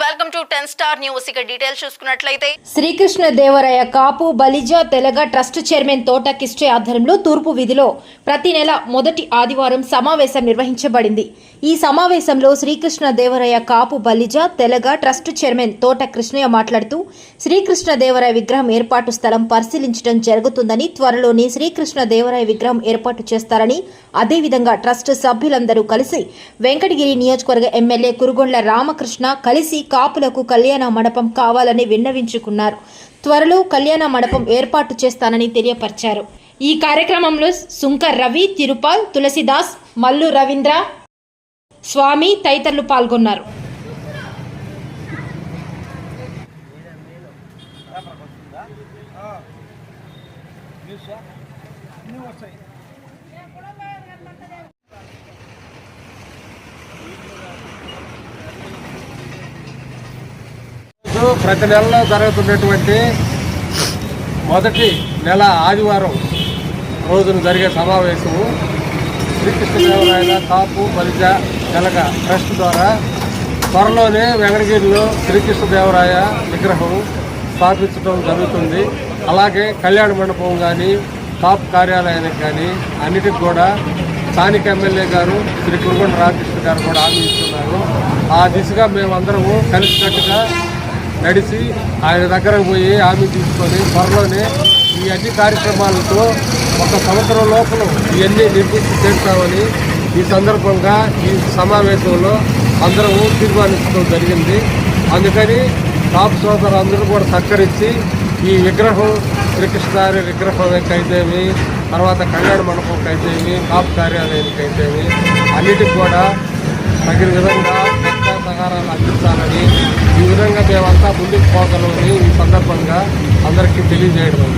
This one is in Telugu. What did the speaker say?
Welcome to 10 star news. ఇక డీటెయిల్స్ చూసుకున్నట్లయితే శ్రీకృష్ణ దేవరాయ కాపు బలిజ తెలగ ట్రస్ట్ చైర్మన్ తోట కిష్టే ఆధ్వర్యంలో తూర్పు వీధిలో ప్రతి నెల మొదటి ఆదివారం సమావేశం నిర్వహించబడింది. ఈ సమావేశంలో శ్రీకృష్ణ దేవరాయ కాపు బలిజ తెలగ ట్రస్ట్ చైర్మన్ తోట కృష్ణయ్య మాట్లాడుతూ శ్రీకృష్ణ దేవరాయ విగ్రహం ఏర్పాటు స్థలం పరిశీలించడం జరుగుతుందని, త్వరలోనే శ్రీకృష్ణ దేవరాయ విగ్రహం ఏర్పాటు చేస్తారని, అదేవిధంగా ట్రస్ట్ సభ్యులందరూ కలిసి వెంకటగిరి నియోజకవర్గ ఎమ్మెల్యే కురుగొండ్ల రామకృష్ణ కలిసి కాపులకు కళ్యాణ మండపం కావాలని విన్నవించుకున్నారు. త్వరలో కళ్యాణ మండపం ఏర్పాటు చేస్తానని తెలియపరిచారు. ఈ కార్యక్రమంలో సుంకర్ రవి, తిరుపాల్, తులసిదాస్, మల్లు రవీంద్ర స్వామి తదితరులు పాల్గొన్నారు. ప్రతి నెలలో జరుగుతున్నటువంటి మొదటి నెల ఆదివారం రోజున జరిగే సమావేశము శ్రీకృష్ణదేవరాయల కాపు బలిజ తెలగ ట్రస్ట్ ద్వారా త్వరలోనే వెంకటగిరిలో శ్రీకృష్ణదేవరాయ విగ్రహం స్థాపించడం జరుగుతుంది. అలాగే కళ్యాణ మండపం కానీ కాపు కార్యాలయానికి కానీ అన్నిటికి కూడా స్థానిక ఎమ్మెల్యే గారు శ్రీ కురుగొండ రామకృష్ణ గారు కూడా హామీ ఇస్తున్నారు. ఆ దిశగా మేమందరము కలిసికట్టుగా నడిచి ఆయన దగ్గరకు పోయి హామీ తీసుకొని త్వరలోనే ఈ అన్ని కార్యక్రమాలతో ఒక సంవత్సరం లోపల ఇవన్నీ నిర్మించి చేస్తామని ఈ సందర్భంగా ఈ సమావేశంలో అందరము తీర్మానించడం జరిగింది. అందుకని కాపు సోదరులందరూ కూడా సహకరించి ఈ విగ్రహం శ్రీకృష్ణారి విగ్రహం అయితేమి, తర్వాత కళ్యాణ మండపంకి అయితేమి, కాపు కార్యాలయానికి అయితేమి అన్నిటికి కూడా తగిన విధంగా సహకారాలు అందించాలని, ఈ విధంగా మేమంతా ముందుకు పోగలమని ఈ సందర్భంగా అందరికీ తెలియజేయడం.